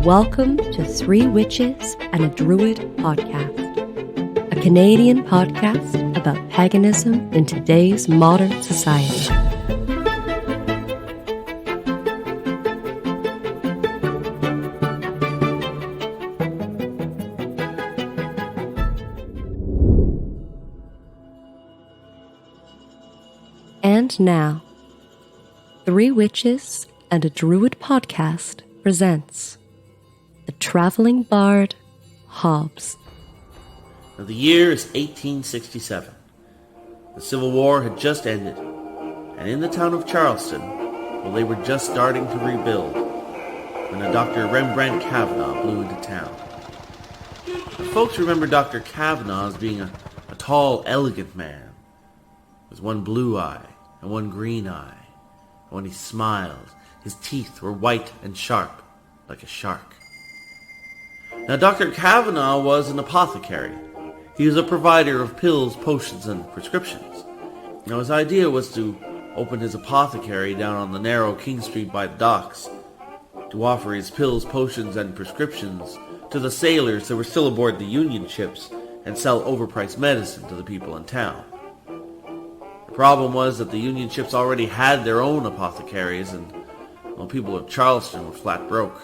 Welcome to Three Witches and a Druid podcast, a Canadian podcast about paganism in today's modern society. And now, Three Witches and a Druid podcast presents The Traveling Bard, Hobbs. Now, the year is 1867. The Civil War had just ended, and in the town of Charleston, well, they were just starting to rebuild, when a Dr. Rembrandt Kavanagh blew into town. The folks remember Dr. Kavanagh as being a tall, elegant man, with one blue eye and one green eye, and when he smiled, his teeth were white and sharp, like a shark. Now, Dr. Kavanagh was an apothecary. He was a provider of pills, potions, and prescriptions. Now, his idea was to open his apothecary down on the narrow King Street by the docks, to offer his pills, potions, and prescriptions to the sailors that were still aboard the Union ships and sell overpriced medicine to the people in town. The problem was that the Union ships already had their own apothecaries, and well, people of Charleston were flat broke.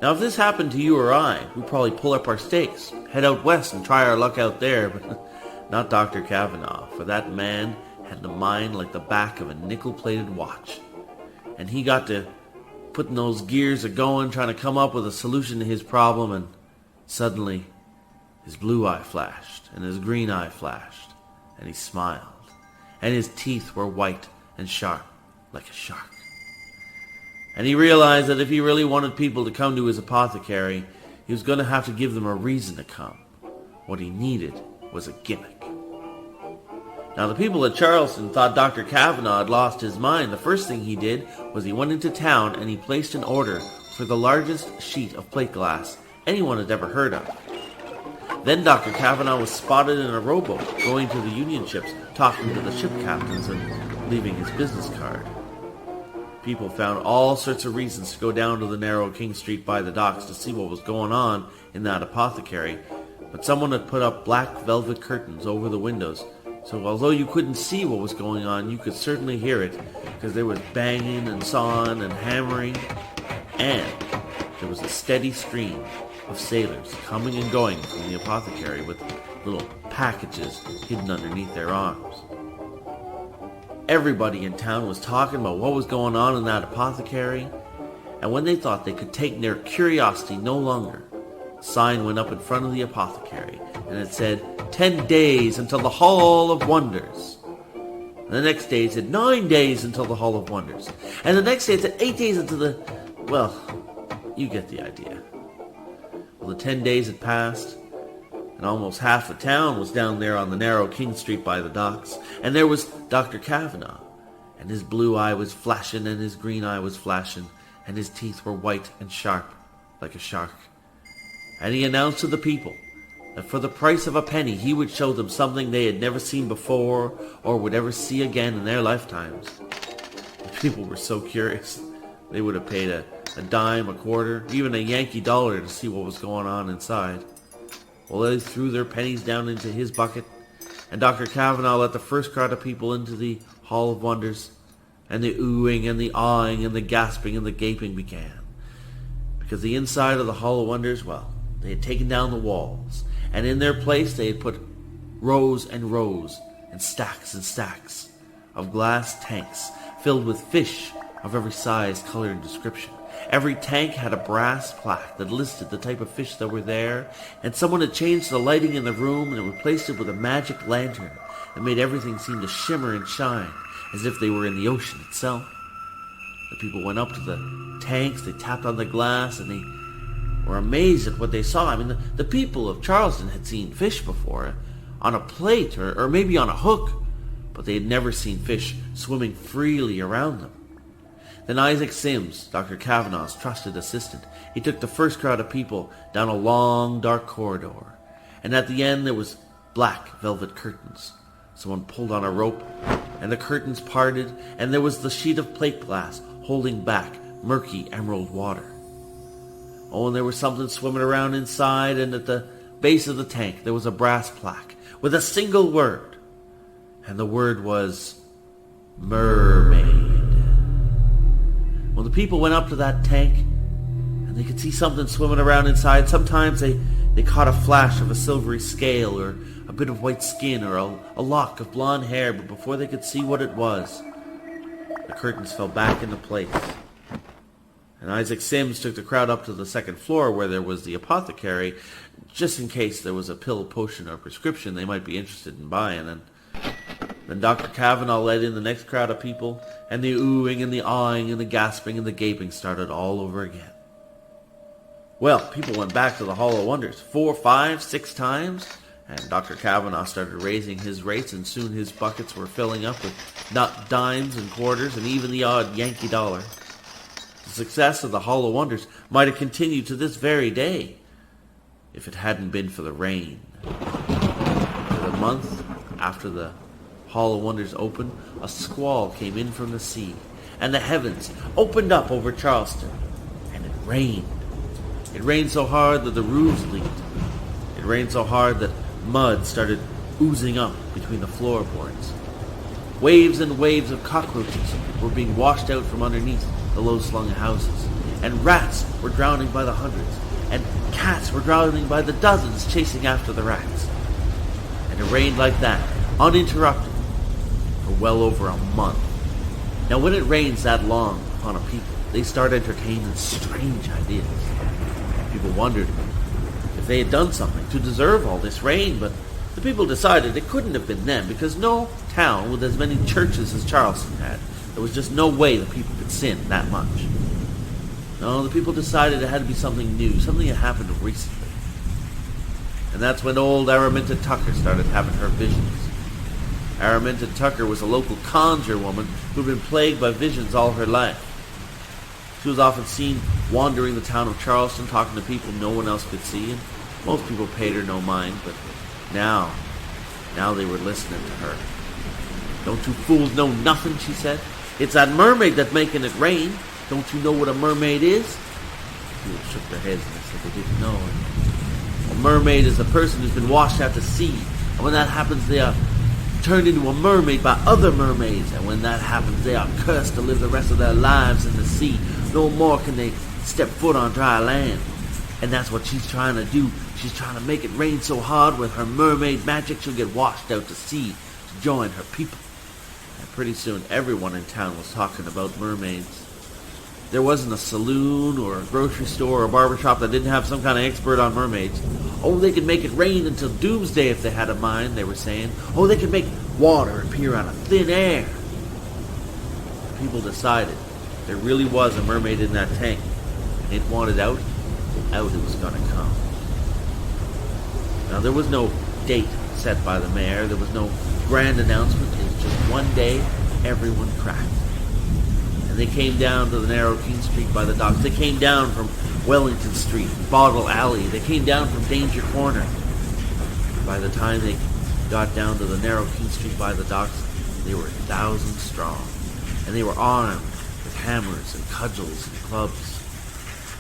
Now, if this happened to you or I, we'd probably pull up our stakes, head out west and try our luck out there, but not Dr. Kavanagh, for that man had a mind like the back of a nickel-plated watch. And he got to putting those gears a-going, trying to come up with a solution to his problem, and suddenly his blue eye flashed, and his green eye flashed, and he smiled, and his teeth were white and sharp like a shark. And he realized that if he really wanted people to come to his apothecary, he was going to have to give them a reason to come. What he needed was a gimmick. Now, the people at Charleston thought Dr. Kavanagh had lost his mind. The first thing he did was he went into town and he placed an order for the largest sheet of plate glass anyone had ever heard of. Then Dr. Kavanagh was spotted in a rowboat going to the Union ships, talking to the ship captains and leaving his business card. People found all sorts of reasons to go down to the narrow King Street by the docks to see what was going on in that apothecary, but someone had put up black velvet curtains over the windows, so although you couldn't see what was going on, you could certainly hear it, because there was banging and sawing and hammering, and there was a steady stream of sailors coming and going from the apothecary with little packages hidden underneath their arms. Everybody in town was talking about what was going on in that apothecary, and when they thought they could take their curiosity no longer, a sign went up in front of the apothecary, and it said, 10 days until the Hall of Wonders. And the next day it said 9 days until the Hall of Wonders. And the next day it said 8 days until the... well, you get the idea. Well, the 10 days had passed, and almost half the town was down there on the narrow King Street by the docks. And there was Dr. Kavanagh, and his blue eye was flashing, and his green eye was flashing, and his teeth were white and sharp like a shark. And he announced to the people that for the price of a penny he would show them something they had never seen before or would ever see again in their lifetimes. The people were so curious, they would have paid a dime, a quarter, even a Yankee dollar to see what was going on inside. Well, they threw their pennies down into his bucket, and Dr. Kavanagh let the first crowd of people into the Hall of Wonders, and the oohing and the awing and the gasping and the gaping began. Because the inside of the Hall of Wonders, well, they had taken down the walls, and in their place they had put rows and rows and stacks of glass tanks filled with fish of every size, color, and description. Every tank had a brass plaque that listed the type of fish that were there, and someone had changed the lighting in the room and replaced it with a magic lantern that made everything seem to shimmer and shine as if they were in the ocean itself. The people went up to the tanks, they tapped on the glass, and they were amazed at what they saw. I mean, the people of Charleston had seen fish before, on a plate or maybe on a hook, but they had never seen fish swimming freely around them. Then Isaac Sims, Dr. Kavanagh's trusted assistant, he took the first crowd of people down a long, dark corridor, and at the end there was black velvet curtains. Someone pulled on a rope, and the curtains parted, and there was the sheet of plate glass holding back murky emerald water. Oh, and there was something swimming around inside, and at the base of the tank there was a brass plaque with a single word. And the word was mermaid. Well, the people went up to that tank, and they could see something swimming around inside. Sometimes they caught a flash of a silvery scale, or a bit of white skin, or a lock of blonde hair, but before they could see what it was, the curtains fell back into place. And Isaac Sims took the crowd up to the second floor where there was the apothecary, just in case there was a pill, potion, or prescription they might be interested in buying. And then Dr. Kavanaugh led in the next crowd of people, and the oohing and the awing and the gasping and the gaping started all over again. Well, people went back to the Hall of Wonders 4, 5, 6 times, and Dr. Kavanaugh started raising his rates, and soon his buckets were filling up with dimes and quarters and even the odd Yankee dollar. The success of the Hall of Wonders might have continued to this very day if it hadn't been for the rain. For the month after the Hall of Wonders opened, a squall came in from the sea, and the heavens opened up over Charleston, and it rained. It rained so hard that the roofs leaked. It rained so hard that mud started oozing up between the floorboards. Waves and waves of cockroaches were being washed out from underneath the low-slung houses, and rats were drowning by the hundreds, and cats were drowning by the dozens chasing after the rats. And it rained like that, uninterrupted, for well over a month. Now when it rains that long upon a people, they start entertaining strange ideas. People wondered if they had done something to deserve all this rain, but the people decided it couldn't have been them, because no town with as many churches as Charleston had, there was just no way the people could sin that much. No, the people decided it had to be something new, something that happened recently. And that's when old Araminta Tucker started having her visions. Araminta Tucker was a local conjure woman who'd been plagued by visions all her life. She was often seen wandering the town of Charleston, talking to people no one else could see, and most people paid her no mind, but now they were listening to her. "Don't you fools know nothing," she said. "It's that mermaid that's making it rain. Don't you know what a mermaid is?" People shook their heads and they said they didn't know. A mermaid is a person who's been washed out to sea, and when that happens, they are turned into a mermaid by other mermaids, and when that happens, they are cursed to live the rest of their lives in the sea. No more can they step foot on dry land. And that's what she's trying to do. She's trying to make it rain so hard with her mermaid magic she'll get washed out to sea to join her people. And pretty soon everyone in town was talking about mermaids. There wasn't a saloon or a grocery store or a barber shop that didn't have some kind of expert on mermaids. Oh, they could make it rain until doomsday if they had a mind, they were saying. Oh, they could make water appear out of thin air. People decided there really was a mermaid in that tank, and it wanted out it was going to come. Now, there was no date set by the mayor. There was no grand announcement. It was just one day everyone cracked. And they came down to the narrow King Street by the docks. They came down from Wellington Street, Bottle Alley. They came down from Danger Corner. By the time they got down to the narrow King Street by the docks, they were 1,000 strong. And they were armed with hammers and cudgels and clubs.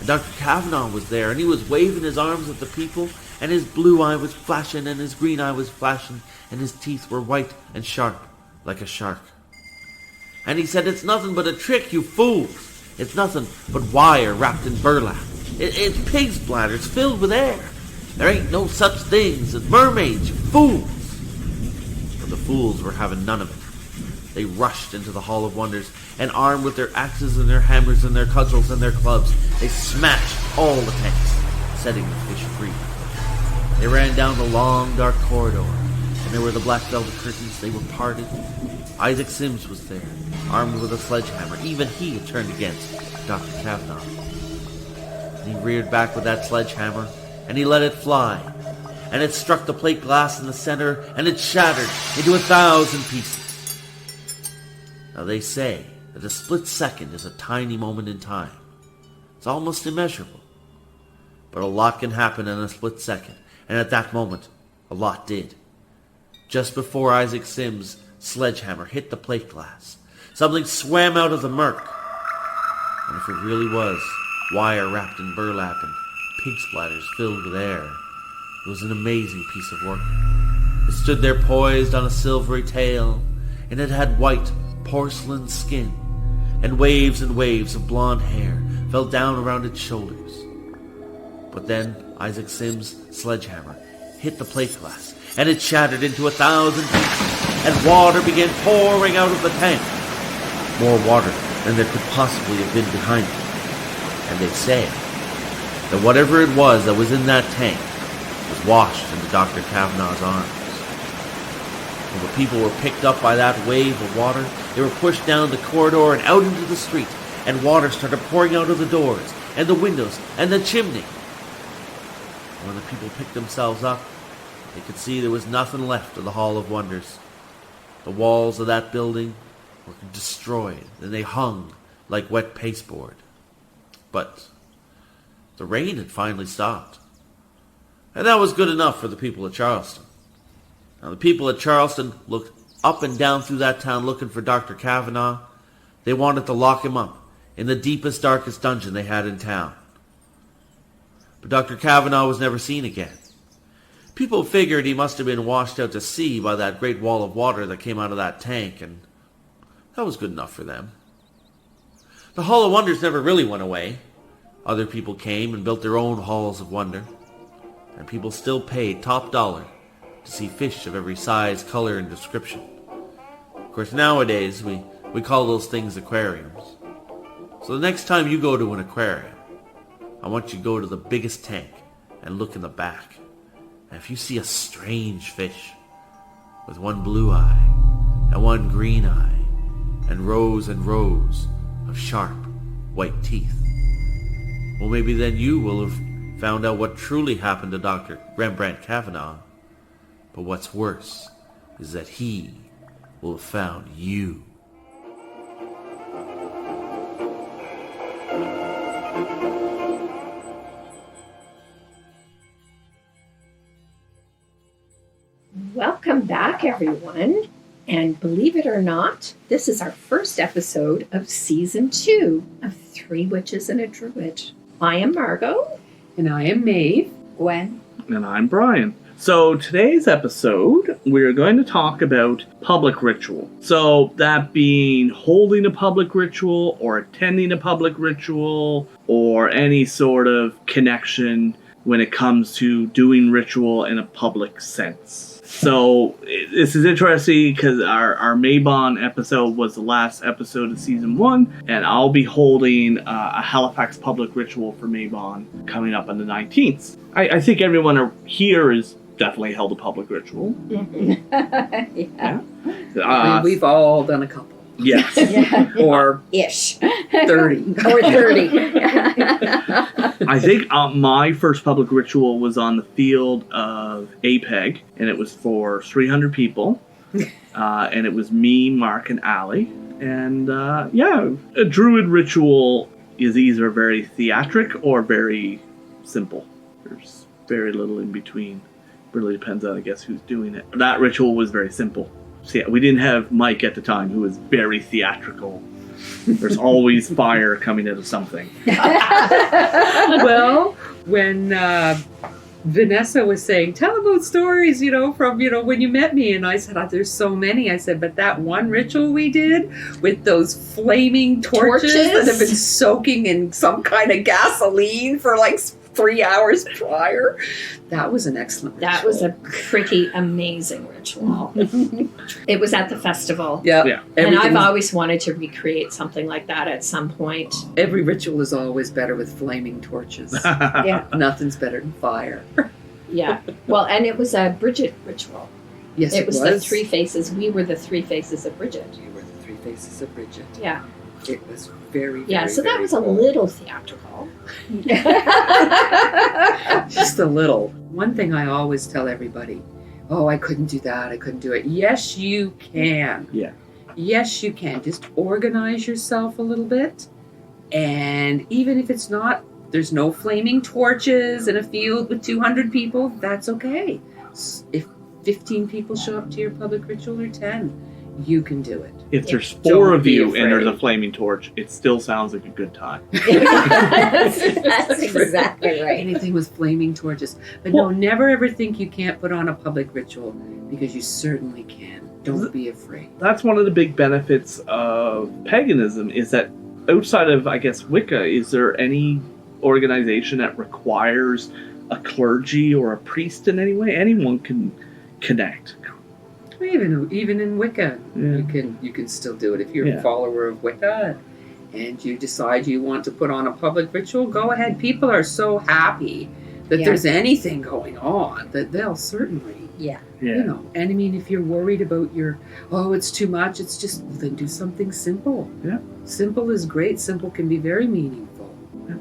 And Dr. Kavanaugh was there, and he was waving his arms at the people, and his blue eye was flashing, and his green eye was flashing, and his teeth were white and sharp like a shark. And he said, "It's nothing but a trick, you fools. It's nothing but wire wrapped in burlap. It's pig's bladders filled with air. There ain't no such things as mermaids, you fools." But the fools were having none of it. They rushed into the Hall of Wonders, and armed with their axes and their hammers and their cudgels and their clubs, they smashed all the tanks, setting the fish free. They ran down the long, dark corridor, and there were the black velvet curtains. They were parted. Isaac Sims was there, armed with a sledgehammer. Even he had turned against Dr. Kavanaugh. And he reared back with that sledgehammer, and he let it fly. And it struck the plate glass in the center, and it shattered into 1,000 pieces. Now they say that a split second is a tiny moment in time. It's almost immeasurable. But a lot can happen in a split second, and at that moment, a lot did. Just before Isaac Sims' sledgehammer hit the plate glass, something swam out of the murk. And if it really was wire wrapped in burlap and pig splatters filled with air. It was an amazing piece of work. It stood there poised on a silvery tail, and it had white porcelain skin, and waves of blonde hair fell down around its shoulders. But then Isaac Sims' sledgehammer hit the plate glass, and it shattered into 1,000 pieces, and water began pouring out of the tank. More water than there could possibly have been behind it. And they say that whatever it was that was in that tank was washed into Dr. Kavanaugh's arms. When the people were picked up by that wave of water, they were pushed down the corridor and out into the street, and water started pouring out of the doors, and the windows, and the chimney. When the people picked themselves up, they could see there was nothing left of the Hall of Wonders. The walls of that building were destroyed, and they hung like wet pasteboard. But the rain had finally stopped, and that was good enough for the people of Charleston. Now, the people of Charleston looked up and down through that town looking for Dr. Kavanaugh. They wanted to lock him up in the deepest, darkest dungeon they had in town. But Dr. Kavanaugh was never seen again. People figured he must have been washed out to sea by that great wall of water that came out of that tank, and that was good enough for them. The Hall of Wonders never really went away. Other people came and built their own Halls of Wonder, and people still paid top dollar to see fish of every size, color, and description. Of course, nowadays, we call those things aquariums. So the next time you go to an aquarium, I want you to go to the biggest tank and look in the back. And if you see a strange fish with one blue eye and one green eye and rows of sharp white teeth, well, maybe then you will have found out what truly happened to Dr. Rembrandt Kavanaugh. But what's worse is that he will have found you. Welcome back, everyone. And believe it or not, this is our first episode of Season 2 of 3 Witches and a Druid. I am Margot. And I am Maeve. Gwen. And I'm Brian. So today's episode, we're going to talk about public ritual. So that being holding a public ritual or attending a public ritual or any sort of connection when it comes to doing ritual in a public sense. So this is interesting because our Mabon episode was the last episode of Season 1, and I'll be holding a Halifax public ritual for Mabon coming up on the 19th. I think everyone here is definitely held a public ritual. Yeah. We've all done a couple. Yes. Yeah. Or Ish. 30. Or 30. I think my first public ritual was on the field of APEG, and it was for 300 people. And it was me, Mark, and Allie. And a Druid ritual is either very theatric or very simple. There's very little in between. Really depends on, I guess, who's doing it. That ritual was very simple. So yeah, we didn't have Mike at the time, who was very theatrical. There's always fire coming out of something. Well, when Vanessa was saying, tell about stories, from, when you met me. And I said, there's so many. I said, but that one ritual we did with those flaming torches that have been soaking in some kind of gasoline for like 3 hours prior. That was an excellent ritual. That was a pretty amazing ritual. It was at the festival. Yeah. And I've always wanted to recreate something like that at some point. Every ritual is always better with flaming torches. Yeah. Nothing's better than fire. Yeah. Well, and it was a Bridget ritual. Yes, it was the 3 faces. We were the 3 faces of Bridget. You were the 3 faces of Bridget. Yeah. It was very, yeah, so that was cool. A little theatrical. Just a little. One thing I always tell everybody, I couldn't do that, I couldn't do it. Yes, you can. Yeah. Yes, you can. Just organize yourself a little bit. And even if there's no flaming torches in a field with 200 people, that's okay. If 15 people show up to your public ritual or 10, you can do it. If there's Don't 4 of be you and there's a afraid. flaming torch, it still sounds like a good time. Don't If there's a flaming torch, it still sounds like a good time. That's exactly right. Anything with flaming torches. But Well- no, never ever think you can't put on a public ritual, because you certainly can. Don't be afraid. That's one of the big benefits of paganism, is that outside of, I guess, Wicca, is there any organization that requires a clergy or a priest in any way? Anyone can connect. Even in Wicca, Yeah. you can still do it. If you're Yeah. a follower of Wicca and you decide you want to put on a public ritual, go ahead. People are so happy that Yeah. there's anything going on that they'll certainly, Yeah. Yeah. you know. And I mean, if you're worried about it's too much, it's just, then do something simple. Yeah. Simple is great. Simple can be very meaningful.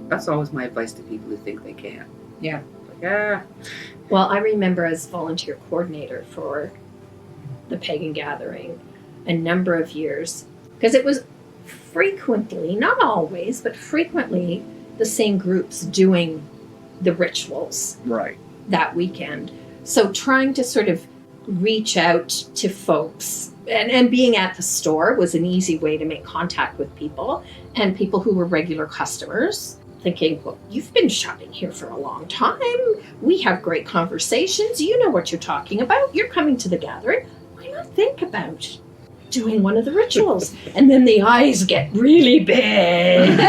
That's always my advice to people who think they can. Yeah. Well, I remember as volunteer coordinator for the pagan gathering a number of years, because it was frequently, not always, but frequently the same groups doing the rituals Right. that weekend. So trying to sort of reach out to folks and being at the store was an easy way to make contact with people, and people who were regular customers thinking, well, you've been shopping here for a long time. We have great conversations. You know what you're talking about. You're coming to the gathering. Why not think about doing one of the rituals? And then the eyes get really big.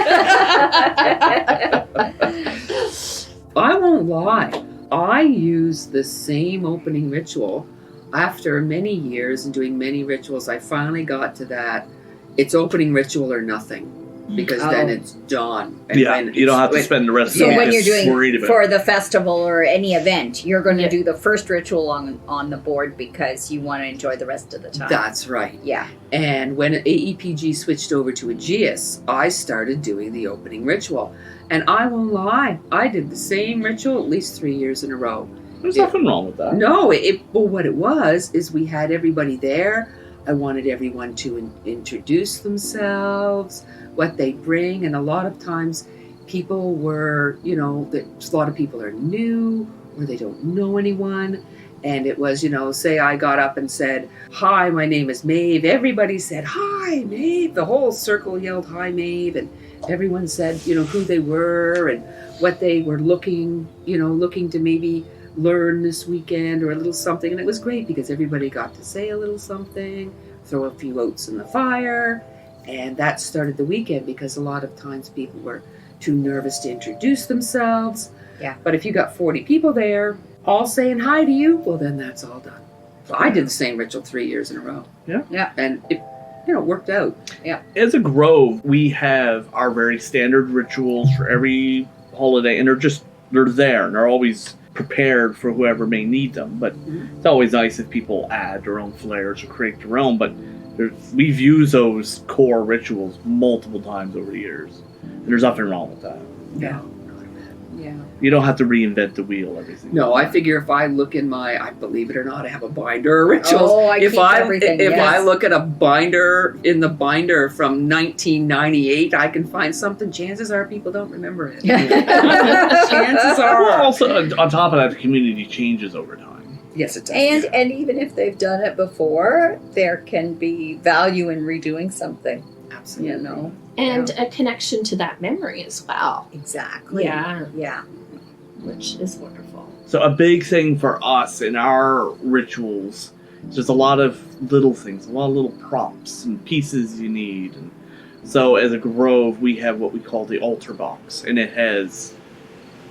I won't lie. I use the same opening ritual. After many years and doing many rituals, I finally got to that. It's opening ritual or nothing, because then Oh. it's done. And Yeah, when you don't have to it's- spend the rest So of the when day you're doing worried about for it. the festival or any event, you're going to Yeah. do the first ritual on the board because you want to enjoy the rest of the time. That's right. Yeah. And when AEPG switched over to Aegeus, I started doing the opening ritual. And I won't lie, I did the same ritual at least 3 years in a row. There's nothing wrong with that. No, well, what it was is we had everybody there. I wanted everyone to introduce themselves, what they bring, and a lot of times people were, a lot of people are new or they don't know anyone. And it was, say I got up and said, "Hi, my name is Maeve." Everybody said, "Hi, Maeve." The whole circle yelled, "Hi, Maeve." And everyone said, who they were and what they were looking to maybe learn this weekend or a little something. And it was great because everybody got to say a little something, throw a few oats in the fire. And that started the weekend, because a lot of times people were too nervous to introduce themselves. Yeah. But if you got 40 people there all saying hi to you, well, then that's all done. So I did the same ritual 3 years in a row. Yeah. Yeah. And it worked out. As a grove, we have our very standard rituals for every holiday, and they're there, and they're always prepared for whoever may need them. But it's always nice if people add their own flares or create their own. But we've used those core rituals multiple times over the years, and there's nothing wrong with that. Yeah. Yeah. You don't have to reinvent the wheel every single No, I time. figure if I look in I believe it or not, I have a binder of rituals. Oh, I if keep everything, if I yes. look at a binder from 1998, I can find something. Chances are people don't remember it. Chances Well, are. also, on top of that, the community changes over time. Yes, it does. And even if they've done it before, there can be value in redoing something, Absolutely. you know. And a connection to that memory as well. Exactly. Yeah. Yeah. Which is wonderful. So a big thing for us in our rituals is there's a lot of little things, a lot of little props and pieces you need. And so as a grove, we have what we call the altar box, and it has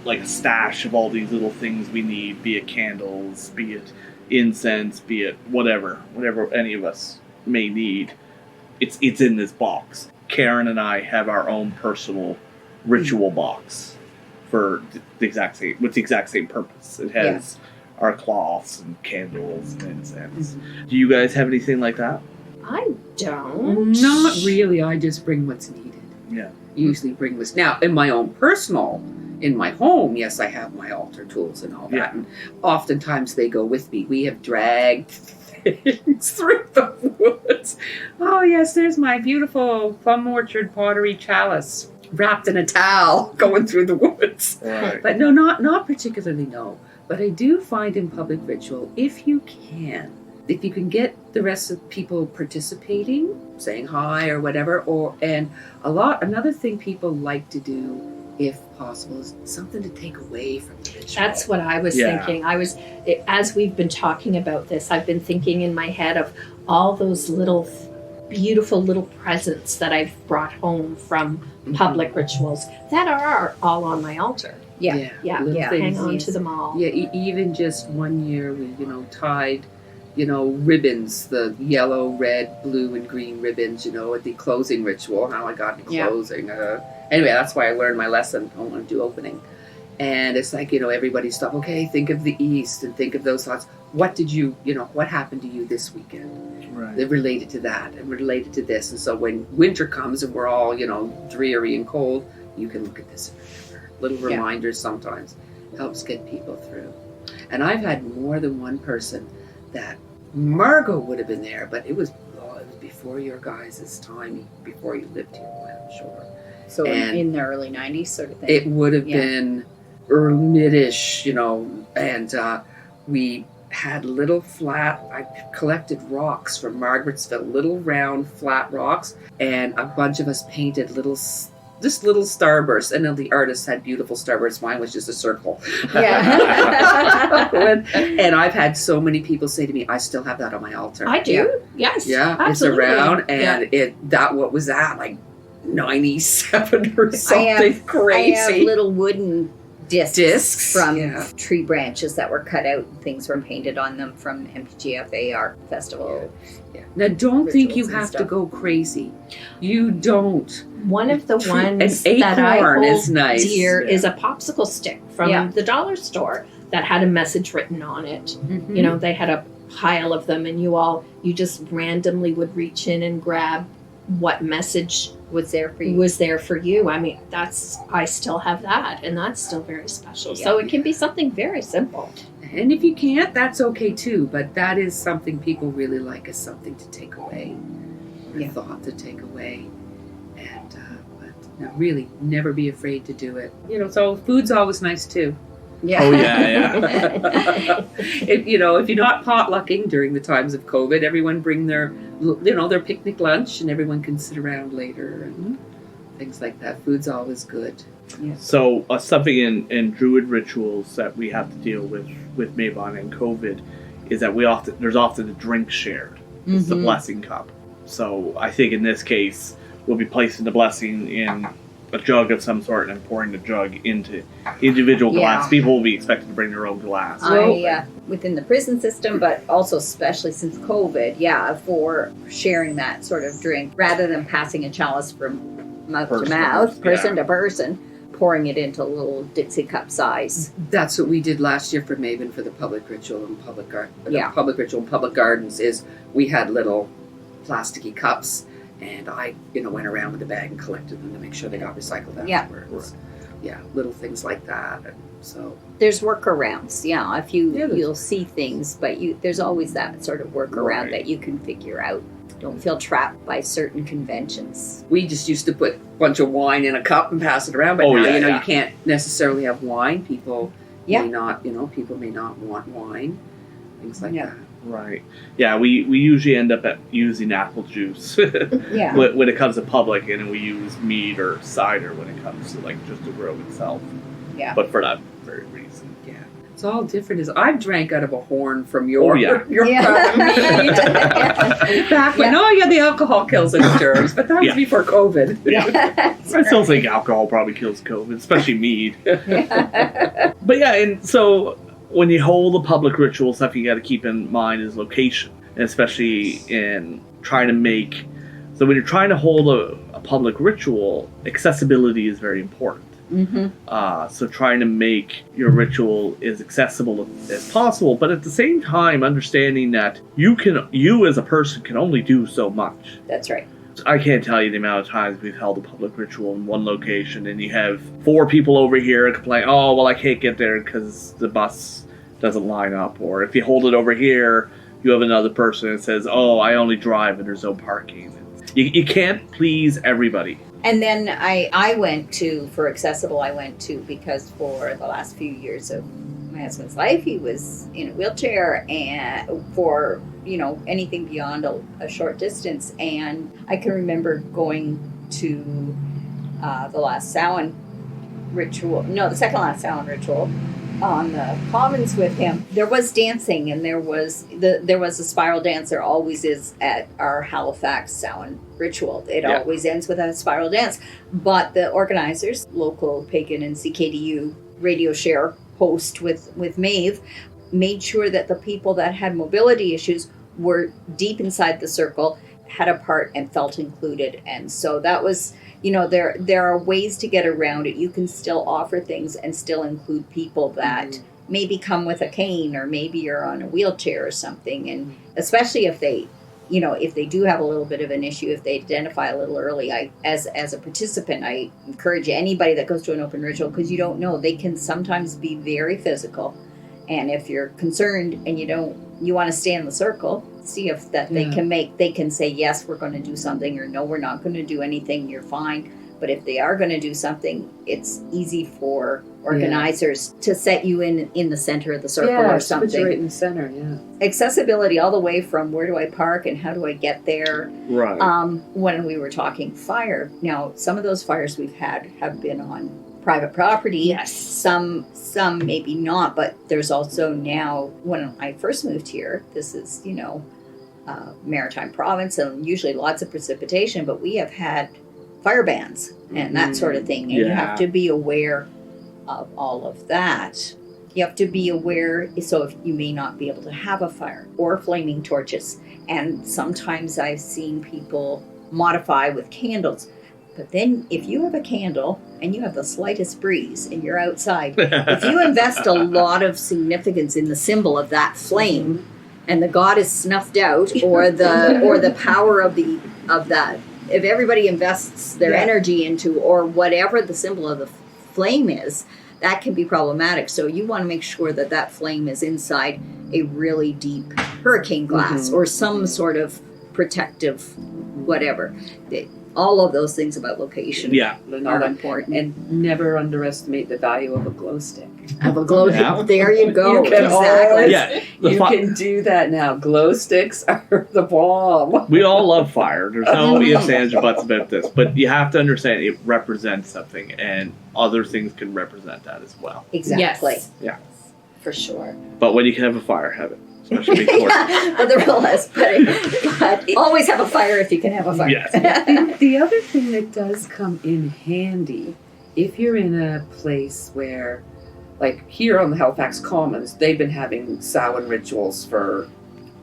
like a stash of all these little things we need, be it candles, be it incense, be it whatever any of us may need. It's in this box. Karen and I have our own personal ritual box for the exact same purpose. It has our cloths and candles and incense. Do you guys have anything like that? I don't. Not really. I just bring what's needed. Yeah. Usually bring what's now in my own personal. In my home, yes, I have my altar tools and all that, Yeah. and oftentimes they go with me. We have dragged things through the woods. Oh yes, there's my beautiful plum orchard pottery chalice wrapped in a towel going through the woods. Right. But no, not particularly, no. But I do find in public ritual, if you can, if you can get the rest of people participating, saying hi or whatever, another thing people like to do, if possible, is something to take away from the ritual. That's what I was thinking. As we've been talking about this, I've been thinking in my head of all those little beautiful little presents that I've brought home from public rituals that are all on my altar. Yeah. Hang on to them all. Yeah, even just one year we, tied, ribbons, the yellow, red, blue, and green ribbons, at the closing ritual, how I got in closing. Anyway, that's why I learned my lesson. I want to do opening. And it's like, everybody stop, okay, think of the East and think of those thoughts. What did you, what happened to you this weekend? Right. They're related to that and related to this. And so when winter comes and we're all, dreary and cold, you can look at this and remember. Little reminders sometimes helps get people through. And I've had more than one person that Margot would have been there, but it was before your guys' time, before you lived here, I'm sure. So in the early 90s sort of thing. It would have been early mid-ish, and we had little flat, I collected rocks from Margaret'sville, little round flat rocks, and a bunch of us painted little starbursts, and then the artists had beautiful starbursts. Mine was just a circle. Yeah. And I've had so many people say to me, I still have that on my altar. I do. Yes. Yeah, absolutely. it's around, and what was that, like 97 or something crazy? I have little wooden discs from yeah. tree branches that were cut out and things were painted on them from MPGFA Art Festival. Yeah. Now, don't think you Rituals and have to stuff. go crazy. You don't. One of the ones an that I acorn hold is nice. dear Yeah. is a popsicle stick from the dollar store that had a message written on it. Mm-hmm. They had a pile of them, and you just randomly would reach in and grab what message Was there for you. was there for you. I mean, I still have that, and that's still very special. So it can be something very simple. And if you can't, that's okay too. But that is something people really like, is something to take away, a thought to take away. And really, never be afraid to do it. So food's always nice too. Yeah. Oh yeah. if you're not potlucking during the times of COVID, everyone bring their picnic lunch, and everyone can sit around later and things like that. Food's always good. Yeah. So something in Druid rituals that we have to deal with Mabon and COVID is that there's often a drink shared. It's the blessing cup. So I think in this case we'll be placing the blessing in a jug of some sort and pouring the jug into individual glass. People will be expected to bring their own glass. Within the prison system, but also especially since COVID, for sharing that sort of drink, rather than passing a chalice from mouth to mouth, person to person, pouring it into a little Dixie cup size. That's what we did last year for Maven for the public ritual and public gardens. Is we had little plasticky cups. And I, went around with a bag and collected them to make sure they got recycled afterwards. Yeah, little things like that. And so there's workarounds. Yeah, if you'll see things, but there's always that sort of workaround that you can figure out. Don't feel trapped by certain conventions. We just used to put a bunch of wine in a cup and pass it around. But now, you can't necessarily have wine. People may not, people may not want wine. Things like that. Right. Yeah, we usually end up using apple juice when it comes to public, and we use mead or cider when it comes to just the grove itself. Yeah. But for that very reason. Yeah. It's all different. I've drank out of a horn from your mead. Back when the alcohol kills any germs, but that was before COVID. Yeah. I still think alcohol probably kills COVID, especially mead. But and so when you hold a public ritual, stuff you got to keep in mind is location, and especially in trying to make. So when you're trying to hold a public ritual, accessibility is very important. So trying to make your ritual as accessible as possible, but at the same time understanding that you as a person can only do so much. That's right. I can't tell you the amount of times we've held a public ritual in one location and you have 4 people over here complain, oh, well, I can't get there because the bus doesn't line up. Or if you hold it over here, you have another person that says, oh, I only drive and there's no parking. You can't please everybody. And then I went to, for accessible, because for the last few years of my husband's life, he was in a wheelchair, and for anything beyond a short distance. And I can remember going to the last Samhain ritual, no, the second last Samhain ritual on the commons with him. There was dancing, and there was a spiral dance. There always is at our Halifax Samhain ritual. It always ends with a spiral dance. But the organizers, local pagan and CKDU radio share host with Maeve, made sure that the people that had mobility issues were deep inside the circle, had a part, and felt included. And so that was, there are ways to get around it. You can still offer things and still include people that maybe come with a cane, or maybe you're on a wheelchair or something. And especially if they, if they do have a little bit of an issue, if they identify a little early, as a participant, I encourage anybody that goes to an open ritual, because you don't know, they can sometimes be very physical. And if you're concerned and you want to stay in the circle, see if they can say, yes, we're going to do something, or no, we're not going to do anything, you're fine. But if they are going to do something, it's easy for organizers to set you in the center of the circle or something. Put you right in the center, Accessibility all the way from where do I park and how do I get there. Right. When we were talking fire, now some of those fires we've had have been on private property. Yes. Some maybe not, but there's also now, when I first moved here, this is, maritime province, and usually lots of precipitation, but we have had fire bans and that sort of thing. And you have to be aware of all of that. You have to be aware, so if you may not be able to have a fire or flaming torches. And sometimes I've seen people modify with candles. But then if you have a candle and you have the slightest breeze and you're outside, if you invest a lot of significance in the symbol of that flame, and the god is snuffed out, or the power of that, if everybody invests their energy into, or whatever the symbol of the flame is, that can be problematic. So you want to make sure that flame is inside a really deep hurricane glass or some sort of protective whatever. All of those things about location are important. And never underestimate the value of a glow stick. Of a glow stick. There you go. You can exactly. You can do that now. Glow sticks are the bomb. We all love fire. There's no ifs, ands, or buts about this. But you have to understand it represents something, and other things can represent that as well. Exactly. Yes. Yeah. For sure. But when you can have a fire, have it. Especially big But the real is, but always have a fire if you can have a fire. Yes. The other thing that does come in handy, if you're in a place where, like here on the Halifax Commons, they've been having Samhain rituals for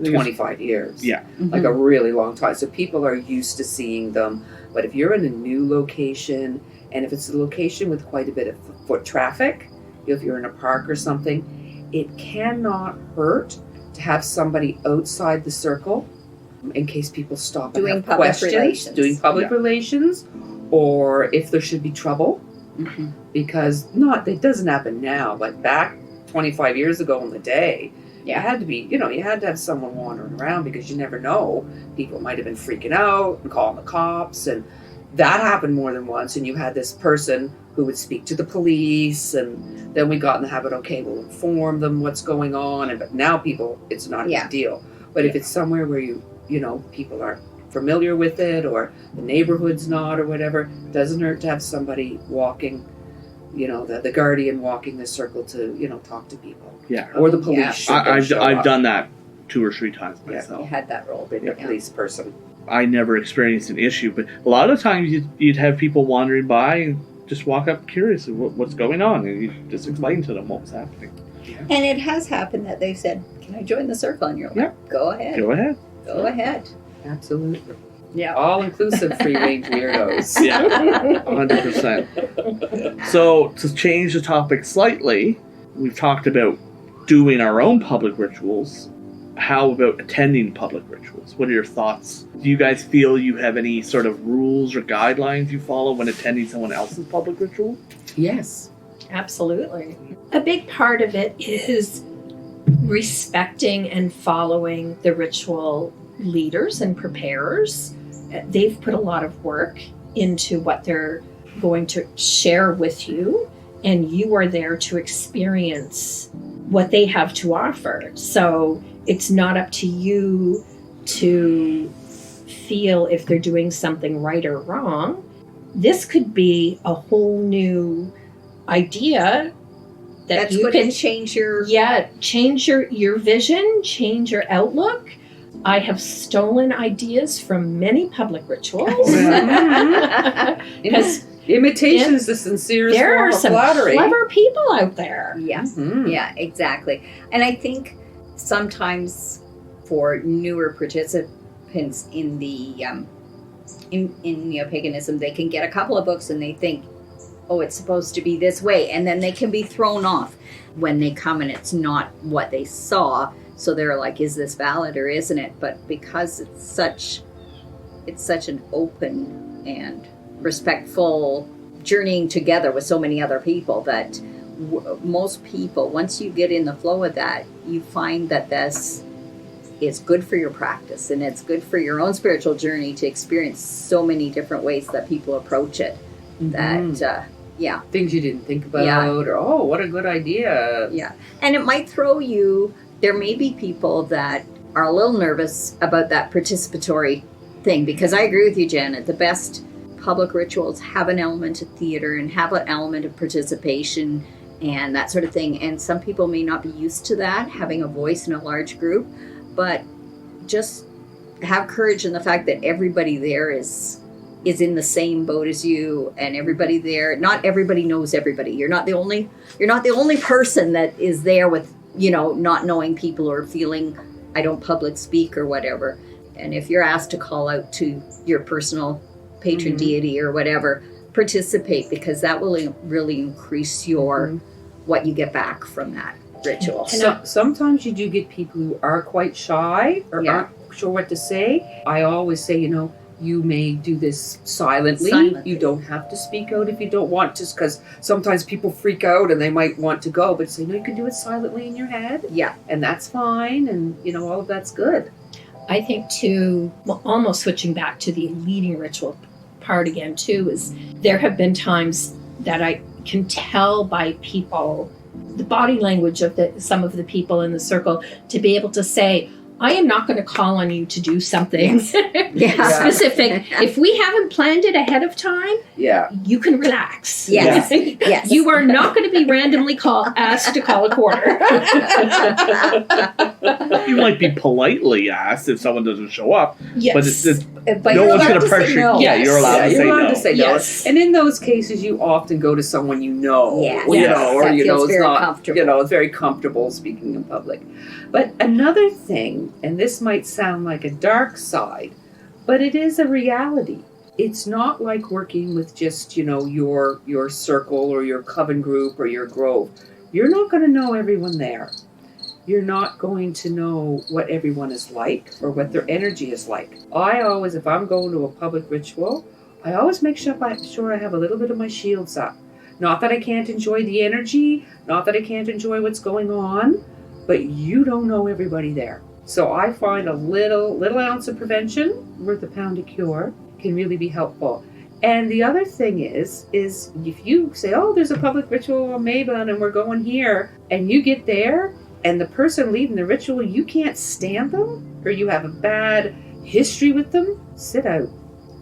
25 years. Yeah. Like a really long time. So people are used to seeing them. But if you're in a new location, and if it's a location with quite a bit of foot traffic, if you're in a park or something, it cannot hurt to have somebody outside the circle in case people stop and have questions, doing public relations, or if there should be trouble. Because it doesn't happen now, but back 25 years ago in the day, you had to be, you had to have someone wandering around, because you never know. People might have been freaking out and calling the cops, and that happened more than once. And you had this person who would speak to the police, and then we got in the habit, okay, we'll inform them what's going on. But now people, it's not a big deal. But if it's somewhere where people aren't familiar with it, or the neighborhood's not, or whatever, it doesn't hurt to have somebody walking, the guardian walking the circle to, talk to people. Yeah. Or the police. Yeah. I've done that 2 or 3 times myself. You had that role. Been a police person. I never experienced an issue, but a lot of times you'd have people wandering by and just walk up curious of what's going on, and you just explain to them what was happening. Yeah. And it has happened that they've said, can I join the circle? And you're like, go ahead. Go ahead. Go ahead. Absolutely. Yeah. All-inclusive free-range weirdos. Yeah, 100%. So, to change the topic slightly, we've talked about doing our own public rituals. How about attending public rituals? What are your thoughts? Do you guys feel you have any sort of rules or guidelines you follow when attending someone else's public ritual? Yes. Absolutely. A big part of it is respecting and following the ritual leaders and preparers. They've put a lot of work into what they're going to share with you, and you are there to experience what they have to offer. So it's not up to you to feel if they're doing something right or wrong. This could be a whole new idea that That's you going can to change your... change your vision, change your outlook. I have stolen ideas from many public rituals. Because Imitation is the sincerest there form are of some flattery. clever people out there. Yeah, Mhm. yeah, exactly. And I think sometimes for newer participants in the in neo-paganism, they can get a couple of books and they think, oh, it's supposed to be this way, and then they can be thrown off when they come and it's not what they saw. So they're like, is this valid or isn't it? But because it's such an open and respectful journeying together with so many other people that most people, once you get in the flow of that, you find that this is good for your practice and it's good for your own spiritual journey to experience so many different ways that people approach it. That Things you didn't think about, Yeah. or oh, what a good idea. Yeah. And it might throw you, there may be people that are a little nervous about that participatory thing, because I agree with you, Janet, the best public rituals have an element of theater and have an element of participation and that sort of thing. And some people may not be used to that, having a voice in a large group, but just have courage in the fact that everybody there is in the same boat as you, and everybody there, not everybody knows everybody. You're not the only person that is there with, not knowing people or feeling I don't public speak or whatever. And if you're asked to call out to your personal patron deity or whatever, participate, because that will really increase your what you get back from that ritual. Sometimes you do get people who are quite shy or Yeah. aren't sure what to say. I always say, you may do this silently. You don't have to speak out if you don't want to, because sometimes people freak out and they might want to go, but say, no, you can do it silently in your head. Yeah. And that's fine. And, all of that's good. I think too, almost switching back to the leading ritual part again too, is there have been times that I can tell by people, the body language of some of the people in the circle, to be able to say, I am not going to call on you to do something specific. If we haven't planned it ahead of time, you can relax. Yes. Yes. You are not going to be randomly asked to call a quarter. You might be politely asked if someone doesn't show up, Yes. but it's But no you're one's allowed going to to say pressure you. no. Yeah, Yes. you're allowed to say you're allowed no. to say no. Yes. And in those cases, you often go to someone you know. Yeah. Or That feels it's very not, comfortable. it's very comfortable speaking in public. But another thing, and this might sound like a dark side, but it is a reality. It's not like working with just, your circle or your coven group or your grove. You're not going to know everyone there. You're not going to know what everyone is like or what their energy is like. I always, if I'm going to a public ritual, I always make sure I have a little bit of my shields up. Not that I can't enjoy the energy, not that I can't enjoy what's going on, but you don't know everybody there. So I find a little ounce of prevention worth a pound of cure can really be helpful. And the other thing is if you say, oh, there's a public ritual on Mabon and we're going here, and you get there and the person leading the ritual, you can't stand them or you have a bad history with them, sit out.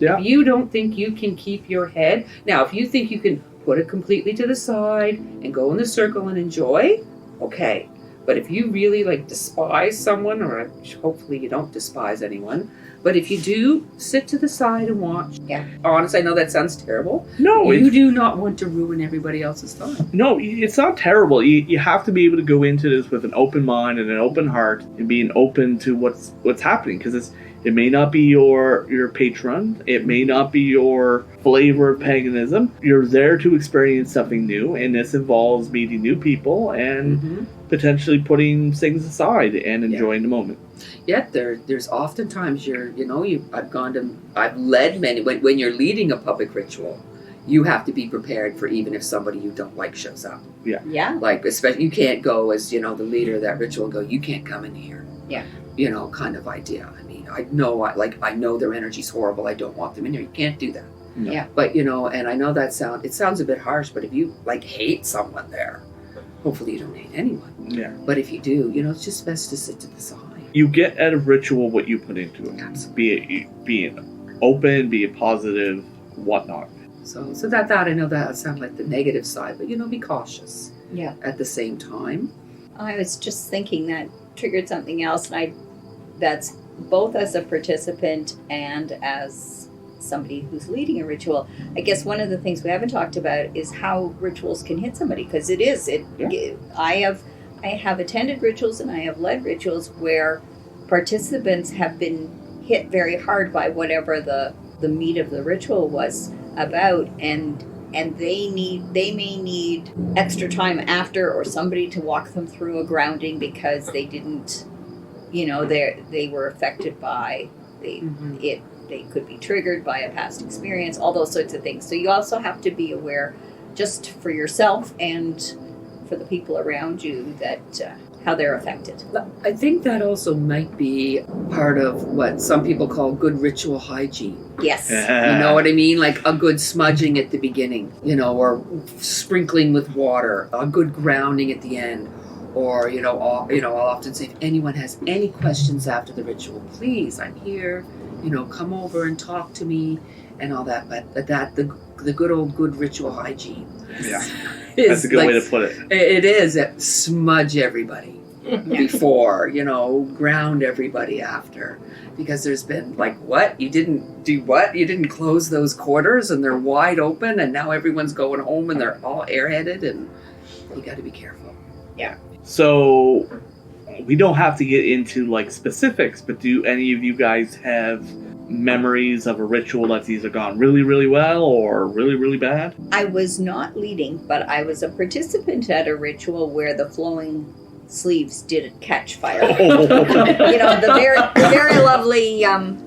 Yeah. If you don't think you can keep your head, now if you think you can put it completely to the side and go in the circle and enjoy, okay. But if you really despise someone, or hopefully you don't despise anyone, but if you do, sit to the side and watch. Yeah. Honestly, I know that sounds terrible. No, You do not want to ruin everybody else's time. No, it's not terrible. You have to be able to go into this with an open mind and an open heart and being open to what's happening, because it may not be your patron, it may not be your flavor of paganism. You're there to experience something new, and this involves meeting new people and potentially putting things aside and enjoying the moment. Yet there's oftentimes I've led many, when you're leading a public ritual, you have to be prepared for even if somebody you don't like shows up. Yeah. Especially, you can't go as, the leader of that ritual and go, you can't come in here. Yeah. Kind of idea. I mean, I know their energy's horrible. I don't want them in here. You can't do that. No. Yeah. But, and I know it sounds a bit harsh, but if you hate someone there, hopefully you don't hate anyone. Yeah. But if you do, it's just best to sit to the side. you get out of ritual what you put into it. Absolutely. Be it open, be it positive, whatnot. So that I know that sounds like the negative side, but be cautious. Yeah. At the same time. I was just thinking that triggered something else, and that's both as a participant and as somebody who's leading a ritual. I guess one of the things we haven't talked about is how rituals can hit somebody, because I have attended rituals and I have led rituals where participants have been hit very hard by whatever the meat of the ritual was about, and they may need extra time after, or somebody to walk them through a grounding because they didn't, they were affected by they could be triggered by a past experience, all those sorts of things. So you also have to be aware, just for yourself and for the people around you, that how they're affected. I think that also might be part of what some people call good ritual hygiene. Yes. You know what I mean? Like a good smudging at the beginning, or sprinkling with water, a good grounding at the end. Or, I'll often say, if anyone has any questions after the ritual, please, I'm here, come over and talk to me and all that. But the good old good ritual hygiene. Yeah. That's a good way to put it. It is. Smudge everybody before, ground everybody after. Because there's been what? You didn't do what? You didn't close those quarters and they're wide open and now everyone's going home and they're all airheaded, and you got to be careful. Yeah. So we don't have to get into specifics, but do any of you guys have memories of a ritual that's either gone really, really well or really, really bad? I was not leading, but I was a participant at a ritual where the flowing sleeves didn't catch fire. The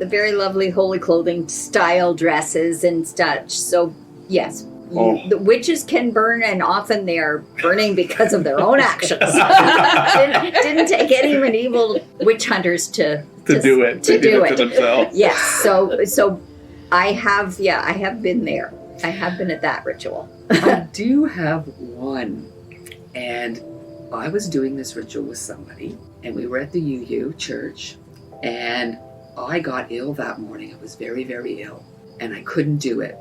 very lovely holy clothing style dresses and such. So yes. The witches can burn, and often they are burning because of their own actions. Didn't take any medieval witch hunters to do it. They did it to themselves. Yes. So I have been there. I have been at that ritual. I do have one, and I was doing this ritual with somebody, and we were at the UU church, and I got ill that morning. I was very, very ill, and I couldn't do it.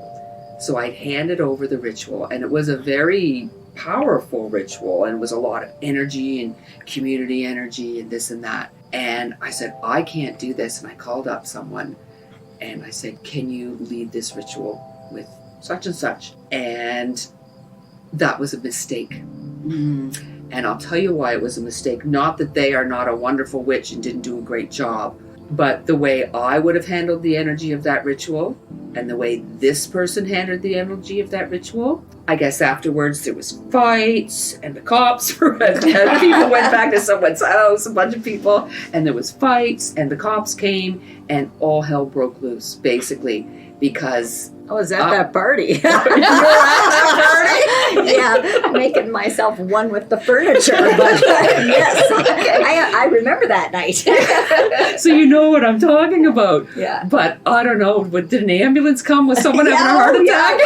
So I handed over the ritual, and it was a very powerful ritual, and it was a lot of energy and community energy and this and that. And I said, I can't do this. And I called up someone and I said, can you lead this ritual with such and such? And that was a mistake. And I'll tell you why it was a mistake. Not that they are not a wonderful witch and didn't do a great job, but the way I would have handled the energy of that ritual and the way this person handled the energy of that ritual, I guess afterwards there was fights and the cops people went back to someone's house, a bunch of people, and there was fights and the cops came and all hell broke loose, basically, because... I was at that party. You were at that party? Yeah, making myself one with the furniture. But yes, I remember that night. So you know what I'm talking about. Yeah. But I don't know, did an ambulance come? Was someone having a heart attack?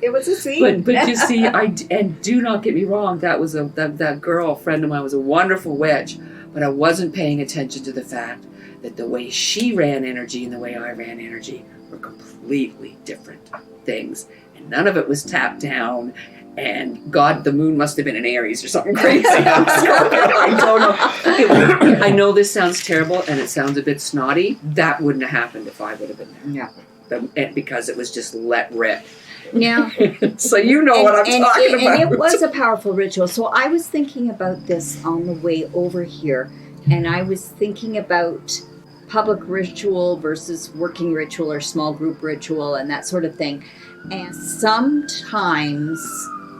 It was a scene. But you see, and do not get me wrong, that was that girl, friend of mine, was a wonderful witch, but I wasn't paying attention to the fact that the way she ran energy and the way I ran energy were completely different things, and none of it was tapped down, and God, the moon must have been in Aries or something crazy. I don't know. I know this sounds terrible and it sounds a bit snotty. That wouldn't have happened if I would have been there. Yeah. Because it was just let rip. Yeah. So you know what I'm talking about. And it was a powerful ritual. So I was thinking about this on the way over here, and I was thinking about public ritual versus working ritual or small group ritual and that sort of thing. And sometimes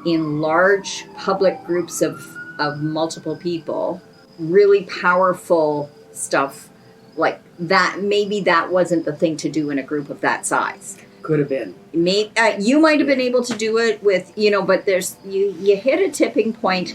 in large public groups of multiple people, really powerful stuff like that, maybe that wasn't the thing to do in a group of that size. Could have been. You might have been able to do it with, but there's you hit a tipping point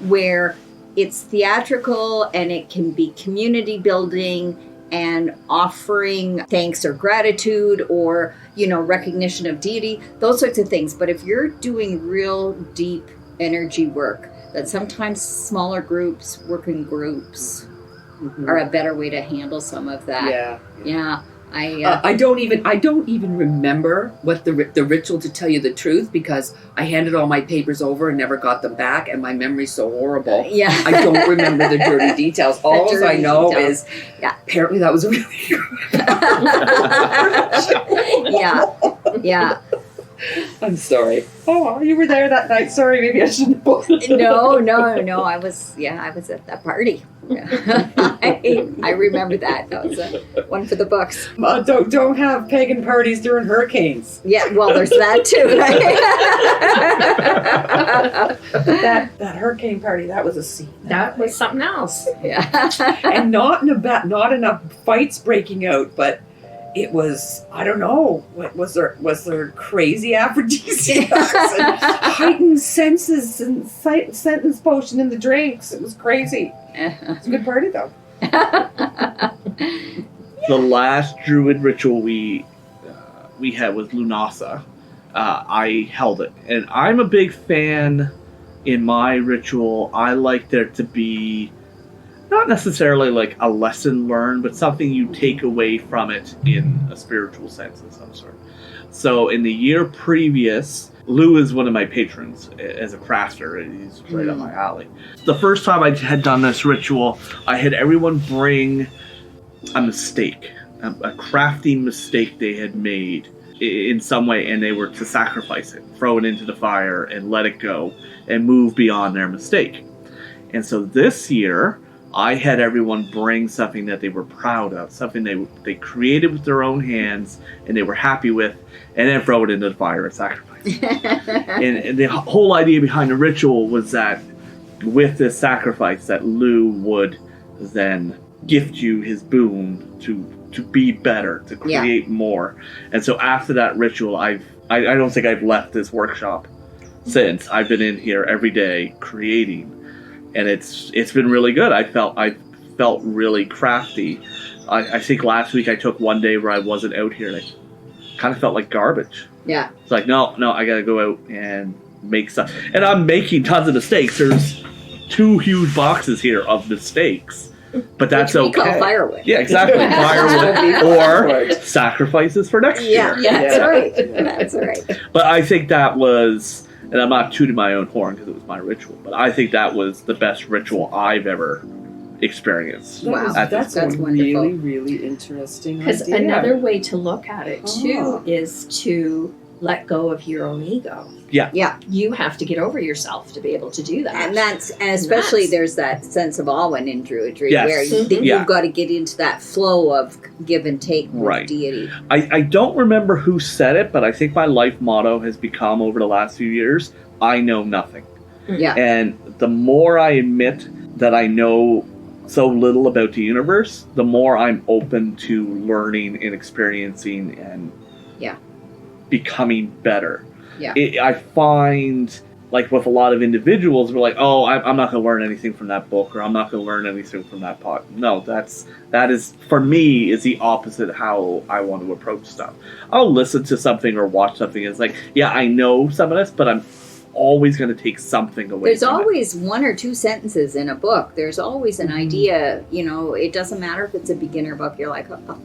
where it's theatrical and it can be community building and offering thanks or gratitude or, recognition of deity, those sorts of things. But if you're doing real deep energy work, that sometimes smaller groups, working groups, are a better way to handle some of that. Yeah. I don't even remember what the ritual, to tell you the truth, because I handed all my papers over and never got them back, and my memory's so horrible. Yeah. I don't remember the dirty details. All I know is apparently that was really Yeah. I'm sorry. Oh, you were there that night. Sorry, maybe I shouldn't have. No. I was at that party. I remember that. That was one for the books. Don't have pagan parties during hurricanes. Yeah, well, there's that too. that hurricane party, that was a scene. That was something else. Yeah. And not enough fights breaking out, but it was, I don't know, was there crazy aphrodisiacs and heightened senses and sentence potion in the drinks. It was crazy. It's a good party though. The last Druid ritual we had was Lunasa. I held it, and I'm a big fan. In my ritual, I like there to be not necessarily like a lesson learned, but something you take away from it in a spiritual sense of some sort. So in the year previous, Lou is one of my patrons as a crafter. He's right up my alley. The first time I had done this ritual, I had everyone bring a mistake, a crafting mistake they had made in some way, and they were to sacrifice it, throw it into the fire, and let it go, and move beyond their mistake. And so this year, I had everyone bring something that they were proud of, something they created with their own hands, and they were happy with, and then throw it into the fire and sacrifice it. And the whole idea behind the ritual was that with this sacrifice, that Lou would then gift you his boon to be better, to create more. And so after that ritual, I don't think I've left this workshop since. I've been in here every day creating. And it's been really good. I felt really crafty. I think last week I took one day where I wasn't out here, and I kind of felt like garbage. Yeah. It's like, no, I got to go out and make stuff. And I'm making tons of mistakes. There's 2 huge boxes here of mistakes, but that's Which we okay. call firewood. Yeah, exactly. Firewood or sacrifices for next year. Yeah, that's right. That's right. But I think that was. And I'm not tooting my own horn because it was my ritual, but I think that was the best ritual I've ever experienced. Wow. That's wonderful. really, really interesting Because idea. another way to look at it too is to let go of your own ego. Yeah. You have to get over yourself to be able to do that. And especially there's that sense of awe in Druidry where you think you've got to get into that flow of give and take with deity. I don't remember who said it, but I think my life motto has become over the last few years, I know nothing. Yeah. And the more I admit that I know so little about the universe, the more I'm open to learning and experiencing and becoming better. Yeah. I find, like with a lot of individuals, we're like, oh, I'm not going to learn anything from that book, or I'm not going to learn anything from that pod. No, that is, for me, is the opposite of how I want to approach stuff. I'll listen to something or watch something, and it's like, yeah, I know some of this, but I'm always going to take something away There's from always 1 or 2 sentences in a book. There's always an idea, it doesn't matter if it's a beginner book, you're like, oh,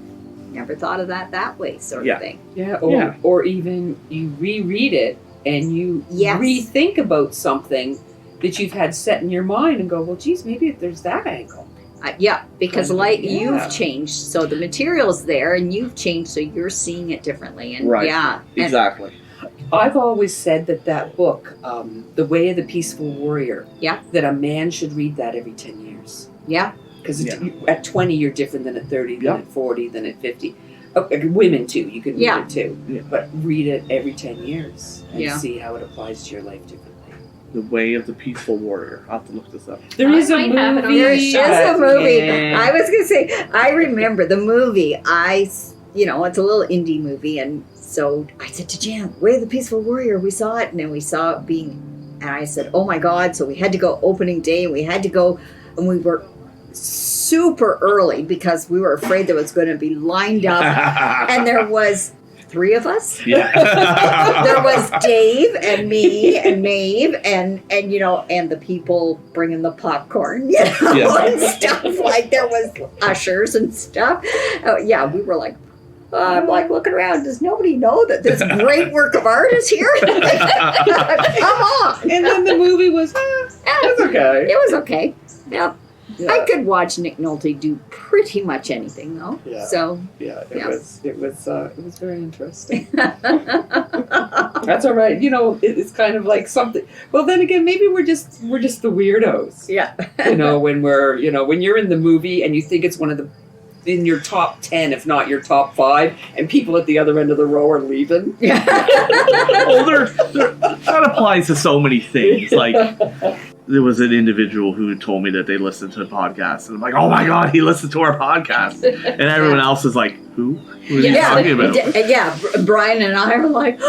never thought of that way, sort of thing. Yeah, or even you reread it and you rethink about something that you've had set in your mind and go, well, geez, maybe there's that angle. Because you've changed, so the material's there, and you've changed, so you're seeing it differently. And exactly. I've always said that book, The Way of the Peaceful Warrior, that a man should read that every 10 years. Yeah. Because at 20, you're different than at 30, than at 40, than at 50. Women, too. You can read it, too. Yeah. But read it every 10 years and see how it applies to your life differently. The Way of the Peaceful Warrior. I'll have to look this up. There is a movie. There is a movie. I was going to say, I remember the movie. It's a little indie movie. And so I said to Jan, Way of the Peaceful Warrior. We saw it. And then we saw it being, and I said, oh my God. So we had to go opening day. And we had to go, and we were super early because we were afraid there was going to be lined up. And there was 3 of us. Yeah. There was Dave and me and Maeve and and the people bringing the popcorn, and stuff. Like there was ushers and stuff. We were like, I'm like looking around. Does nobody know that this great work of art is here? Come on! And then the movie was, it was okay. It was okay. Yeah. Yeah. I could watch Nick Nolte do pretty much anything, though. Yeah. So It was very interesting. That's all right. It's kind of like something. Well, then again, maybe we're just the weirdos. Yeah. When when you're in the movie and you think it's one of the in your top 10, if not your top 5, and people at the other end of the row are leaving. Yeah. That applies to so many things. Like, there was an individual who told me that they listened to the podcast, and I'm like, oh my god, he listened to our podcast. And everyone else is like, who? Who are you talking about? Brian and I are like,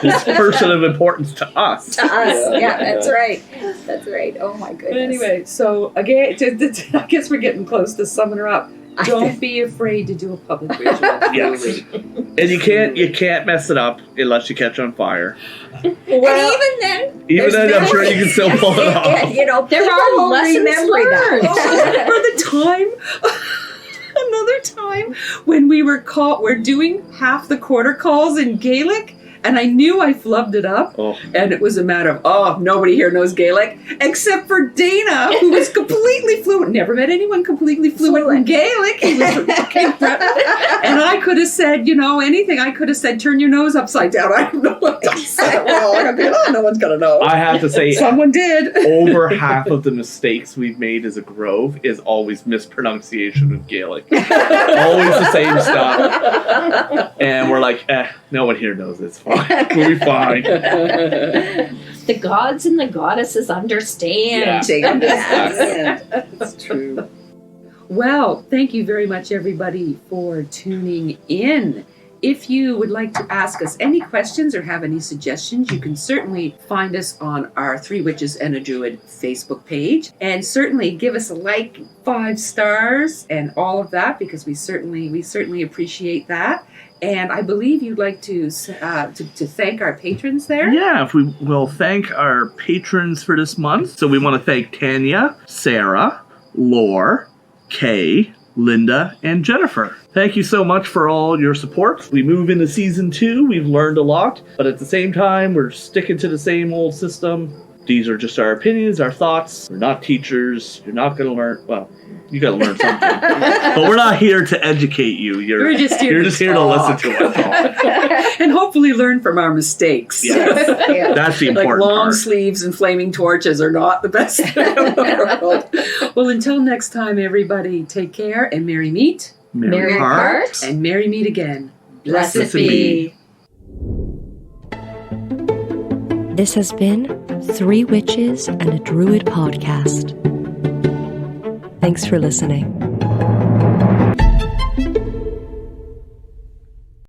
This person of importance to us. to us. Yeah, that's right. That's right. Oh my goodness. But anyway, so again, I guess we're getting close to summing her up. Don't be afraid to do a public ritual. Yes. And you can't mess it up unless you catch on fire. And even then, I'm sure you can still pull it off. There are lessons learned. For the time, another time when we're doing half the quarter calls in Gaelic, and I knew I flubbed it up, and it was a matter of, nobody here knows Gaelic, except for Dana, who was completely fluent. Never met anyone completely fluent in Gaelic. He was and I could have said, anything. I could have said, turn your nose upside down. I don't know what I said. No one's going to know. I have to say, someone did. Over half of the mistakes we've made as a Grove is always mispronunciation of Gaelic. Always the same stuff. And we're like, no one here knows it's fine. We'll be fine. The gods and the goddesses understand. They understand. It's true. Well, thank you very much, everybody, for tuning in. If you would like to ask us any questions or have any suggestions, you can certainly find us on our 3 Witches and a Druid Facebook page. And certainly give us a like, 5 stars, and all of that, because we certainly appreciate that. And I believe you'd like to thank our patrons there. Yeah, if we will thank our patrons for this month. So we want to thank Tanya, Sarah, Lore, Kay, Linda, and Jennifer. Thank you so much for all your support. We move into season 2. We've learned a lot, but at the same time, we're sticking to the same old system. These are just our opinions, our thoughts. We're not teachers. You're not going to learn. Well, you got to learn something. But we're not here to educate you. You're just here to listen to us. And hopefully learn from our mistakes. Yes. Yeah. That's the important like long part. sleeves and flaming torches are not the best thing in the world. Well, until next time, everybody, take care and merry meet. Merry heart. And merry meet again. Blessed be. This has been 3 Witches and a Druid podcast. Thanks for listening.